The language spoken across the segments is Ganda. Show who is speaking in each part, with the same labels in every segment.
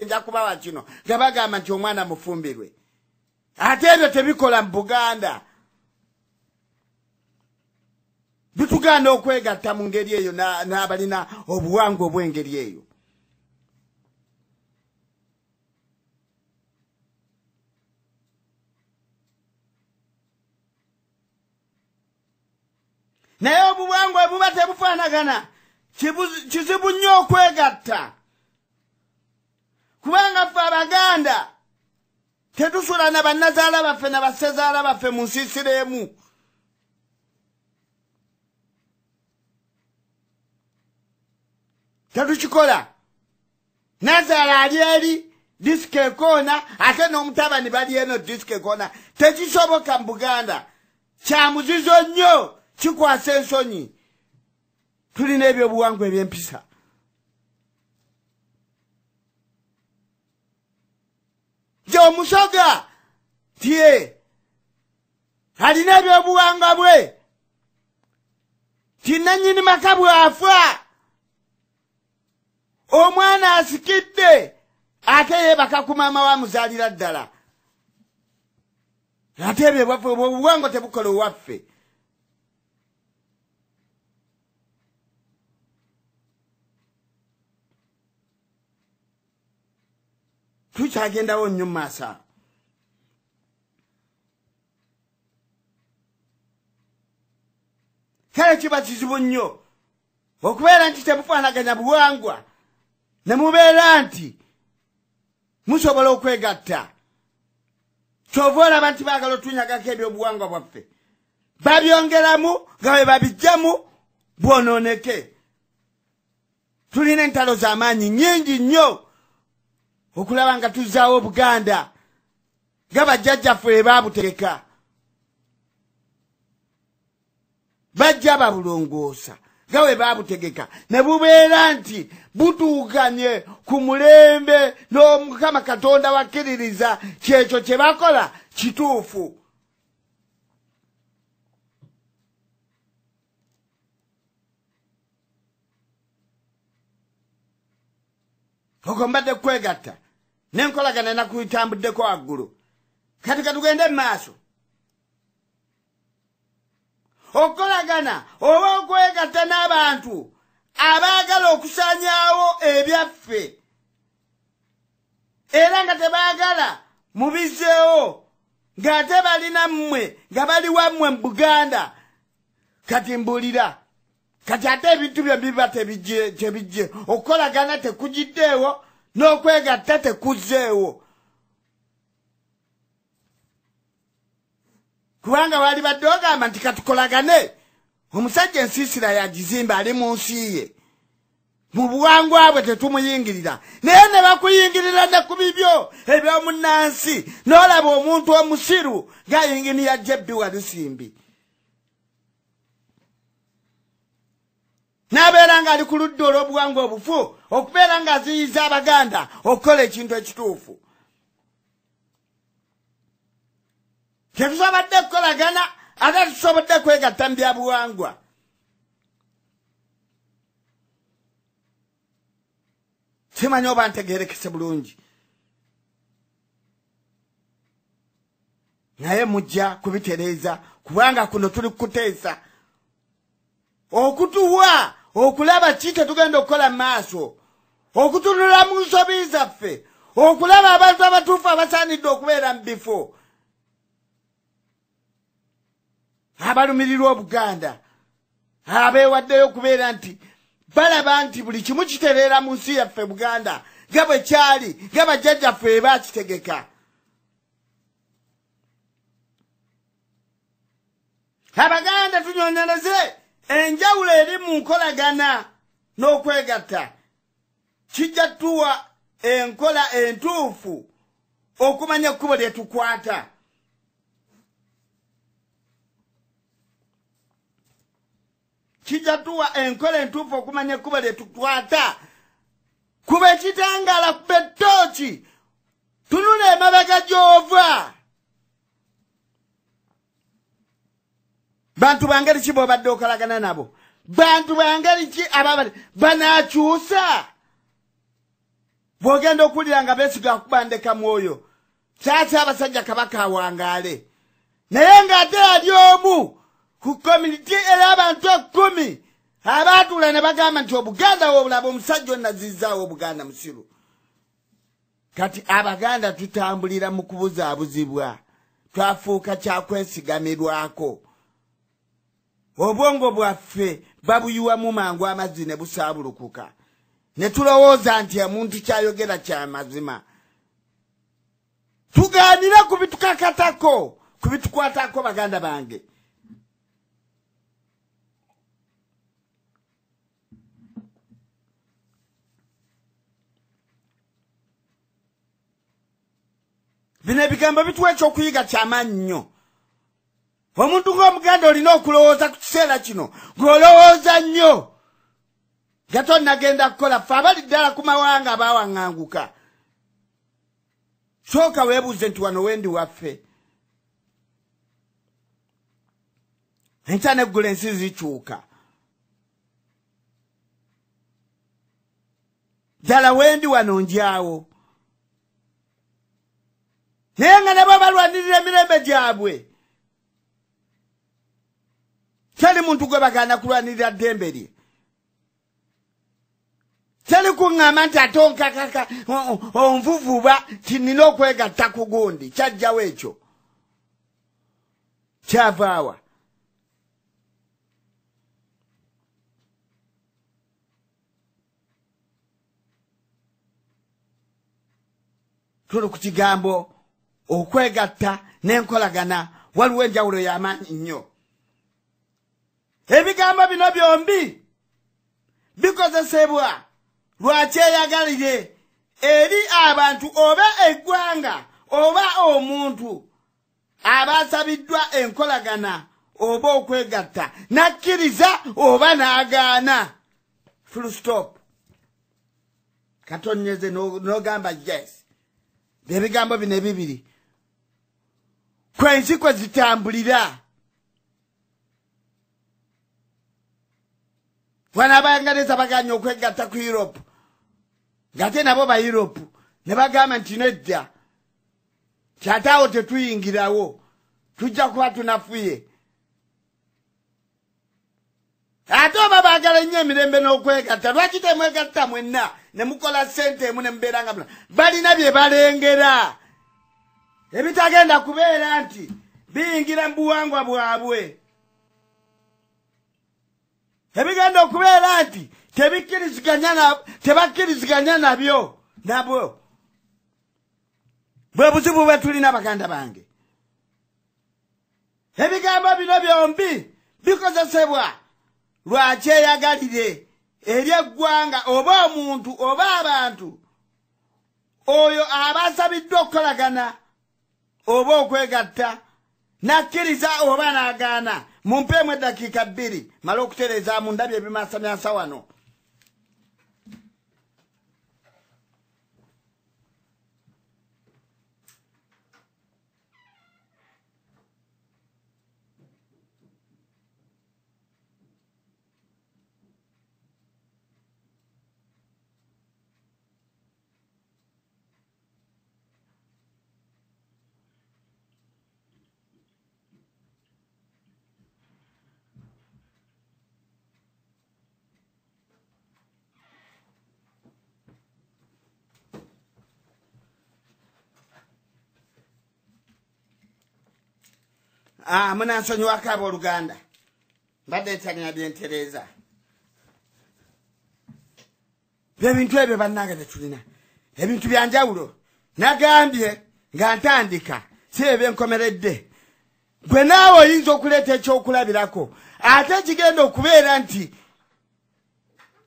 Speaker 1: nja kubawa kino gabagamba nti omwana mufumbirwe ate ebyo tebikola mu Buganda bituganda okwegatta mu ngeri eyo n'abalina obuwangwa obw'engeri eyo naye obuwangwa buba tebufaanagana kizibu nnyo okwegatta kubanga ffe Abaganda tetusula na bannazaala baffe na bassezaala baffe mu nsiisira emu tetukikola nazaala ali eri disiki ekoona ate n'omutabani bali eno disiki ekoona tekisoboka mu Buganda kya muzizo nnyo kikwasa ensonyi tulina ebyobuwangwa eby'empisa omusoga tie alina ebyobuwangwa bwe tinanyini maka bwafa omwana asikidde ate yebaka ku maama wa muzaalira ddala ate ebyo bwaffe obuwangwa tebukola owaffe tukyagendawo nnyo maaso kale kiba kizibu nnyo okubeera nti temufaanaganya buwangwa ne mubeera nti musobola okwegatta kyova olaba nti baagala otunyagako ebyobuwangwa bwaffe babyongeramu nga bwe babijjamu bwonooneke tulina entalo z'amaanyi nnyingi nnyo okulaba nga tuzzaawo Buganda nga bajjajjaffe baabutegeka bajja babulongoosa nga bwe baabutegeka ne bubeera nti butuukanye ku mulembe n'Omukama Katonda wakkiririza kyekyo kye bakola kituufu okwo mbadde kwegatta nenkolagana nakutambuddeko waggulu kati katugende mu maaso okukolagana oba okwegatta n'abantu abaagala okusaanyaawo ebyaffe era nga tebaagala mubizzeewo ng'ate balina mmwe nga bali wammwe mu Buganda kati mbuulira kati ate ebintu byo biba tebijje okukolagana tekugiddeewo n'okwegatta tekuzzeewo kubanga wali badde ogamba nti katukolagane omusajja ensiisira yagizimba ali mu nsi ye mu buwangwa bwe tetumuyingirira naye ne bakuyingirira ne ku bibyo eby'omunnansi n'olaba omuntu omusiru ng'ayinginiya Jebbi Walusimbi n'abeera ng'ali ku ludda olw'obuwangwa obufu okubeera ng'aziyiza Abaganda okukola ekintu ekituufu tetusobodde kukolagana ate tusobodde kwegatta mu byabuwangwa simanyi oba ntegeerekese bulungi naye mujja kubitereeza kubanga kuno tuli kuteesa okutuwa okulaba ki tetugenda okukola mu maaso okutunula mu nsobi zaffe okulaba abantu abatuufu abasaanidde okubeera mu bifo abalumirirwa Obuganda abeewaddeyo okubeera nti balaba nti buli kimu kitereera mu nsi yaffe Buganda nga bwe kyali nga bajjajjaffe baakitegeka Abaganda tunyonyoleze enjawulo eri mu nkolagana n'okwegatta kijja tuwa enkola entuufu okumanya ekkubo lye tukwata kijja tuwa enkola entuufu okumanya ekkubo lye tukwata kuba ekitangaala kuba ettooki tunula emabega gy'ova bantu bangeri ki bw'obadde okolagana nabo bantu bangeri ki ababadde banaakyusa bwogenda okulira nga Besigye akubandeka mwoyo kyati abasajja Kabaka awangaale naye ng'ate ali omu ku community era abantu 10 abaatuula ne bagamba nti Obuganda w'obulaba omusajja onnazizzaawo Obuganda musiru. Kati Abaganda tutambulira mu kubuzaabuzibwa twafuuka kyakwesigamirwako. Obwongo bwaffe babuyiwamu mangu amazzi ne busaabulukuka ne tulowooza nti omuntu kyayogera kya mazima. Tugaanira ku bitukakatako ku bitukwatako baganda bange. Bino ebigambo bituwa ekyokuyiga ky'amaanyi nnyo. Omuntu ng'Omuganda olina okulowooza ku kiseera kino ng'olowooza nnyo nga tonnagenda kukola ffe abali ddala ku mawanga abaawaŋŋanguka. Sooka weebuuze nti wano wendi waffe. Enkya n'eggulu ensi zikyuka. Ddala wendi wano njyawo. Naye nga nabo balwanirira emirembe gyabwe. Teri muntu gwe bagaana kulwanirira ddembe lye. Teri kuŋŋamba nti ate onkakaka onvuvuba ti nina okwegatta ku gundi. Kyajjawo ekyo. Kyavaawa. Tuli ku kigambo okwegatta n'enkolagana waliwo enjawulo y'amaanyi nnyo. Ebigambo bino byombi bikozesebwa lwa kyeyagalire eri abantu oba eggwanga oba omuntu abasabiddwa enkolagana oba okwegatta n'akkiriza oba n'agaana. Full stop. Katonyeze n'ogamba yes. Ebigambo bino ebibiri kwensi kwe zitambulira. Wano Abayangaleza baganye okwegatta ku Europe ng'ate nabo ba Europe ne bagamba nti nedda kyataawo tetuyingirawo tujja kuba tunafuye. Ate oba baagala nnyo emirembe n'okwegatta lwaki temwegatta mwenna ne mukola ssente emu ne mubeera nga balina bye balengera ebitagenda kubeera nti biyingira mu buwangwa bwabwe. Ebigenda okubeera nti tebakkiriziganya nabyo nabwo. Bwe buzibu bwe tulina baganda bange. Ebigambo bino byombi bikozesebwa lwa kyeyagalire eri eggwanga oba omuntu oba abantu oyo abasabiddwa okukolagana oba okwegatta n'akkiriza oba n'agaana. Mumpeemu eddakiika 2 mala okutereeza mu ndabye ebimasamyasa wano. Munansonyiwako abooluganda mbadde etaganya byentereeza. Byebintu ebyo bannange bye tulina ebintu byanjawulo. Nagambye nga ntandika si ebyenkomeredde. Gwe naawe oyinza okuleeta ekyokulabirako ate kigenda okubeera nti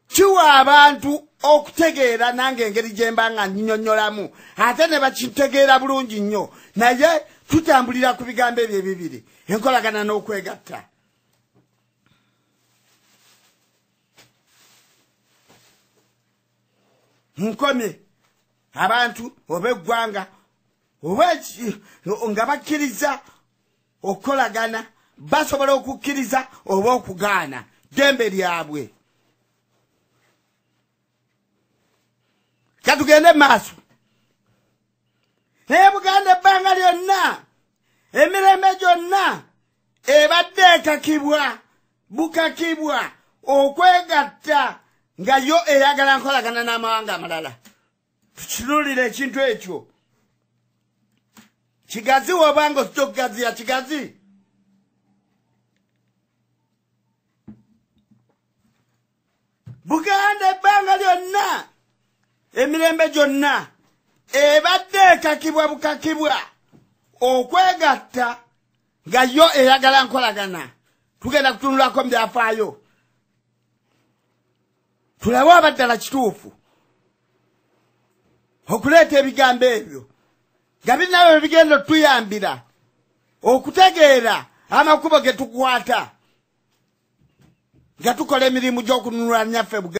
Speaker 1: kiwa abantu okutegeera nange engeri gye mba nga nnyonnyolamu ate ne bakitegeera bulungi nnyo. Naye tutambulira ku bigambo ebyo ebibiri enkolagana n'okwegatta. Nkomye abantu oba eggwanga oba nga bakkiriza okukolagana basobola okukkiriza oba okugaana ddembe lyabwe. katugende maaso naye Buganda ebbanga lyonna emirembe gyonna ebadde ekakibwa bukakibwa okwegatta nga yo eyagala nkolagana n'amawanga amalala. Tukinuulira ekintu ekyo. Kigazi wabanga osijja okugaziya kigazi. Buganda ebbanga lyonna emirembe gyonna ebadde ekakibwa bukakibwa okwegatta nga yo eyagala nkolagana. Tugenda kutunulako mu byafaayo tulabe abaddala kituufu okuleeta ebigambo ebyo nga binabyo bigenda tuyambira okutegeera amakubo ge tukwata nga tukola emirimu gy'okununula nnyaffe